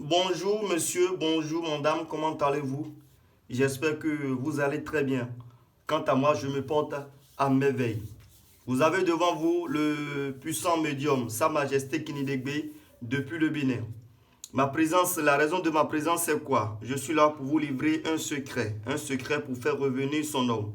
Bonjour monsieur, bonjour madame, comment allez-vous? J'espère que vous allez très bien. Quant à moi, je me porte à merveille. Vous avez devant vous le puissant médium, Sa Majesté Kinidegbe, depuis le Bénin. Ma présence, la raison de ma présence, c'est quoi? Je suis là pour vous livrer un secret pour faire revenir son homme,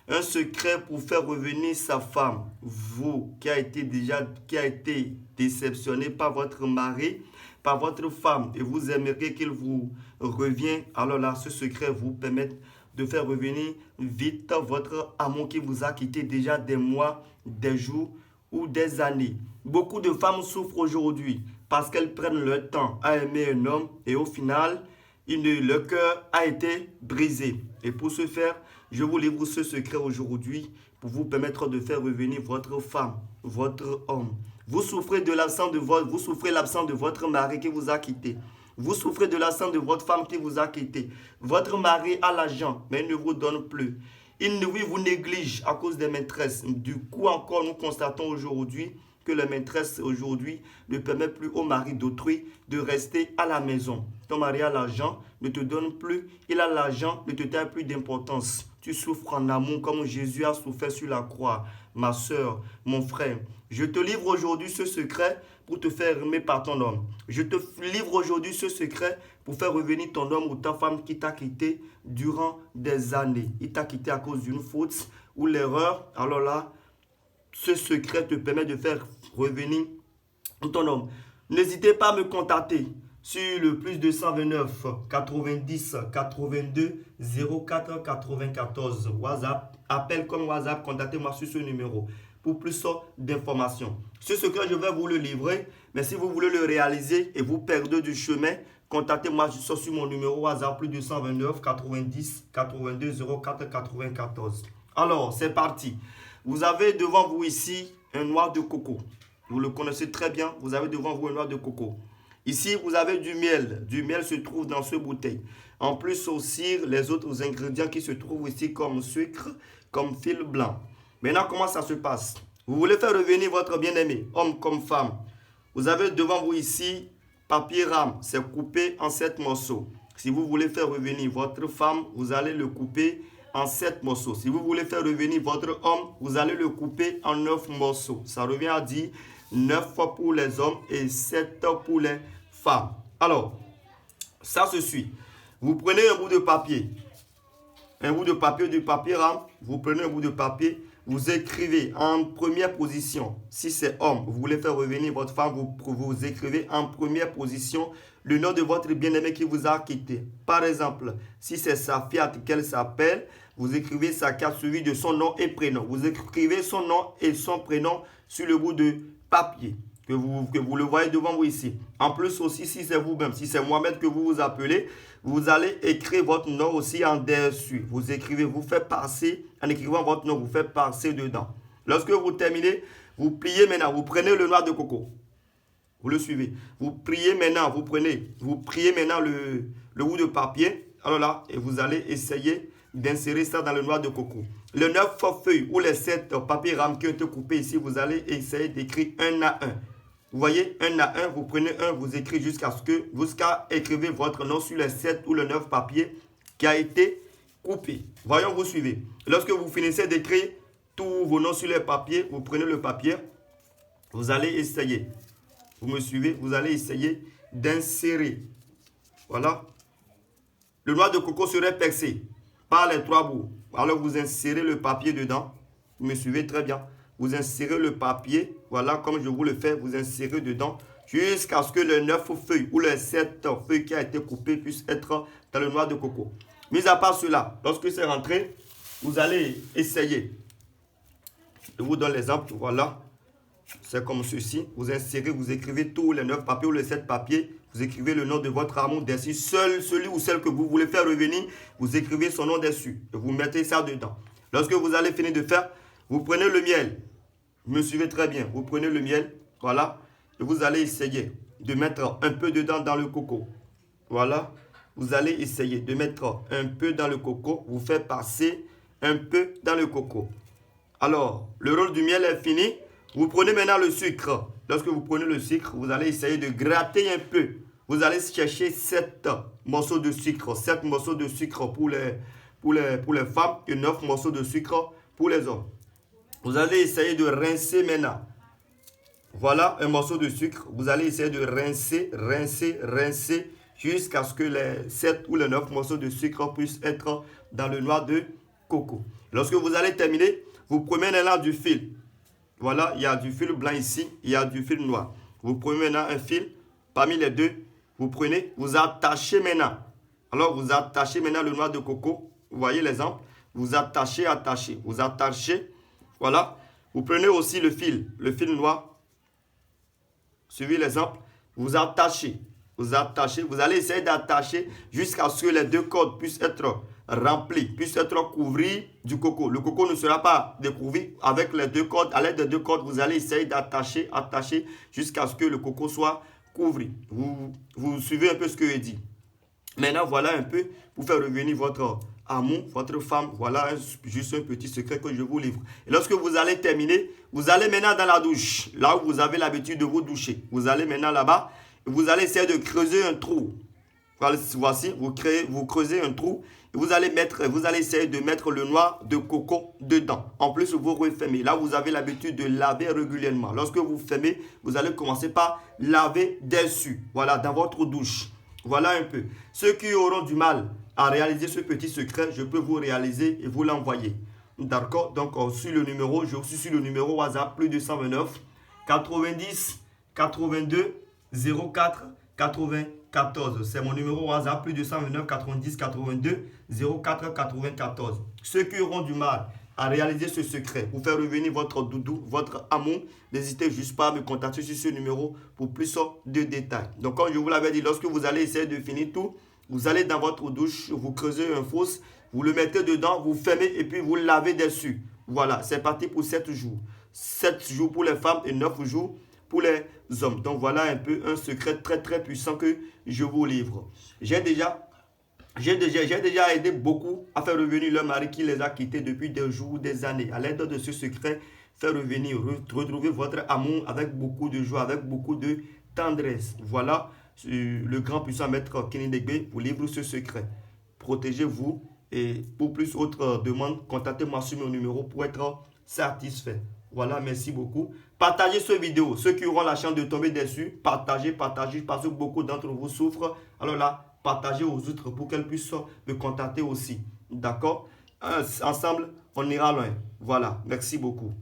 un secret pour faire revenir sa femme. Vous qui a été déceptionné par votre mari, par votre femme, et vous aimeriez qu'il vous revienne, alors là, ce secret vous permet de faire revenir vite votre amour qui vous a quitté déjà des mois, des jours ou des années. Beaucoup de femmes souffrent aujourd'hui parce qu'elles prennent leur temps à aimer un homme et au final, le cœur a été brisé. Et pour ce faire, je vous livre ce secret aujourd'hui pour vous permettre de faire revenir votre femme, votre homme. Vous souffrez l'absence de votre mari qui vous a quitté. Vous souffrez de l'absence de votre femme qui vous a quitté. Votre mari a l'argent, mais il ne vous donne plus. Oui, vous néglige à cause des maîtresses. Du coup, encore, nous constatons aujourd'hui que les maîtresses aujourd'hui ne permettent plus au mari d'autrui de rester à la maison. Ton mari a l'argent, ne te donne plus. Il a l'argent, ne te donne plus d'importance. Tu souffres en amour comme Jésus a souffert sur la croix. Ma soeur, mon frère, je te livre aujourd'hui ce secret pour te faire aimer par ton homme. Je te livre aujourd'hui ce secret pour faire revenir ton homme ou ta femme qui t'a quitté durant des années. Il t'a quitté à cause d'une faute ou l'erreur. Alors là, ce secret te permet de faire revenir ton homme. N'hésitez pas à me contacter sur le plus 229 90 82 04 94 WhatsApp. Appel comme WhatsApp, contactez-moi sur ce numéro pour plus d'informations. Ce secret, je vais vous le livrer, mais si vous voulez le réaliser et vous perdez du chemin, contactez-moi sur mon numéro WhatsApp plus 229 90 82 04 94. Alors, c'est parti. Vous avez devant vous ici un noix de coco. Vous le connaissez très bien. Vous avez devant vous un noix de coco. Ici, vous avez du miel. Du miel se trouve dans cette bouteille. En plus aussi, les autres ingrédients qui se trouvent ici comme sucre, comme fil blanc. Maintenant, comment ça se passe? Vous voulez faire revenir votre bien-aimé, homme comme femme. Vous avez devant vous ici papier rame. C'est coupé en 7 morceaux. Si vous voulez faire revenir votre femme, vous allez le couper en 7 morceaux. Si vous voulez faire revenir votre homme, vous allez le couper en 9 morceaux. Ça revient à dire 9 pour les hommes et 7 pour les femmes. Alors, ça se suit. Vous prenez un bout de papier. Un bout de papier, du papier rame. Vous prenez un bout de papier. Vous écrivez en première position. Si c'est homme, vous voulez faire revenir votre femme, vous écrivez en première position le nom de votre bien-aimé qui vous a quitté. Par exemple, si c'est sa Fiat qu'elle s'appelle, vous écrivez sa carte suivie de son nom et prénom. Vous écrivez son nom et son prénom sur le bout de papier que vous le voyez devant vous ici. En plus aussi, si c'est vous-même, si c'est Mohamed que vous vous appelez, vous allez écrire votre nom aussi en dessus. Vous écrivez, vous faites passer, en écrivant votre nom, vous faites passer dedans. Lorsque vous terminez, vous pliez maintenant, vous prenez le noix de coco. Vous le suivez. Vous priez maintenant, vous priez maintenant le bout de papier. Alors là, et vous allez essayer d'insérer ça dans le noix de coco. Les 9 feuilles ou les 7 papiers rames qui ont été coupés ici, vous allez essayer d'écrire un à un. Vous voyez, un à un, vous prenez un, vous écrivez jusqu'à écrire votre nom sur les 7 ou les 9 papiers qui a été coupé. Voyons, vous suivez. Lorsque vous finissez d'écrire tous vos noms sur les papiers, vous prenez le papier, vous allez essayer. Vous me suivez, vous allez essayer d'insérer. Voilà. Le noix de coco serait percé par les 3 bouts. Alors vous insérez le papier dedans. Vous me suivez très bien. Vous insérez le papier, voilà, comme je vous le fais, vous insérez dedans jusqu'à ce que les 9 feuilles ou les 7 feuilles qui ont été coupées puissent être dans le noix de coco. Mis à part cela, lorsque c'est rentré, vous allez essayer. Je vous donne l'exemple, voilà. C'est comme ceci. Vous insérez, vous écrivez tous les 9 papiers ou les 7 papiers. Vous écrivez le nom de votre amour dessus. Seul celui ou celle que vous voulez faire revenir, vous écrivez son nom dessus. Et vous mettez ça dedans. Lorsque vous allez finir de faire, vous prenez le miel. Vous me suivez très bien. Vous prenez le miel, voilà. Et vous allez essayer de mettre un peu dedans dans le coco. Voilà. Vous allez essayer de mettre un peu dans le coco. Vous faites passer un peu dans le coco. Alors, le rôle du miel est fini. Vous prenez maintenant le sucre. Lorsque vous prenez le sucre, vous allez essayer de gratter un peu. vous allez chercher 7 morceaux de sucre. 7 morceaux de sucre pour les femmes et 9 morceaux de sucre pour les hommes. Vous allez essayer de rincer maintenant. Voilà un morceau de sucre. Vous allez essayer de rincer jusqu'à ce que les 7 ou les 9 morceaux de sucre puissent être dans le noix de coco. Lorsque vous allez terminer, vous prenez maintenant du fil. Voilà, il y a du fil blanc ici, il y a du fil noir. Vous prenez maintenant un fil, parmi les deux, vous prenez, vous attachez maintenant. Alors, vous attachez maintenant le noix de coco. Vous voyez l'exemple? Vous attachez. Vous attachez. Voilà. Vous prenez aussi le fil noir. Suivez l'exemple. Vous attachez. Vous allez essayer d'attacher jusqu'à ce que les deux cordes puissent être remplies, puissent être couvertes du coco. Le coco ne sera pas découvert avec les deux cordes. À l'aide des deux cordes, vous allez essayer d'attacher, jusqu'à ce que le coco soit couvert. Vous suivez un peu ce que je dis. Maintenant, voilà un peu pour faire revenir votre amour, votre femme. Voilà juste un petit secret que je vous livre. Et lorsque vous allez terminer, vous allez maintenant dans la douche, là où vous avez l'habitude de vous doucher. Vous allez maintenant là-bas, vous allez essayer de creuser un trou. Voici, vous creusez un trou et vous allez essayer de mettre le noix de coco dedans. En plus, vous refermez. Là, vous avez l'habitude de laver régulièrement. Lorsque vous fermez, vous allez commencer par laver dessus. Voilà, dans votre douche. Voilà un peu. Ceux qui auront du mal à réaliser ce petit secret, je peux vous réaliser et vous l'envoyer. D'accord? Donc, je suis sur le numéro WhatsApp, plus 229 90 82 04 94. C'est mon numéro WhatsApp, plus 229 90 82 04 94. Ceux qui auront du mal à réaliser ce secret, pour faire revenir votre doudou, votre amour, n'hésitez juste pas à me contacter sur ce numéro pour plus de détails. Donc, comme je vous l'avais dit, lorsque vous allez essayer de finir tout, vous allez dans votre douche, vous creusez un fosse, vous le mettez dedans, vous fermez et puis vous lavez dessus. Voilà, c'est parti pour 7 jours. 7 jours pour les femmes et 9 jours pour les hommes. Donc, voilà un peu un secret très très puissant que je vous livre. J'ai déjà aidé beaucoup à faire revenir leur mari qui les a quittés depuis des jours, des années. À l'aide de ce secret, faire revenir, retrouver votre amour avec beaucoup de joie, avec beaucoup de tendresse. Voilà, le grand puissant maître Kenny Degbe vous livre ce secret. Protégez-vous et pour plus d'autres demandes, contactez-moi sur mon numéro pour être satisfait. Voilà, merci beaucoup. Partagez cette vidéo. Ceux qui auront la chance de tomber dessus, partagez parce que beaucoup d'entre vous souffrent. Alors là, partagez aux autres pour qu'elles puissent me contacter aussi. D'accord? Ensemble, on ira loin. Voilà, merci beaucoup.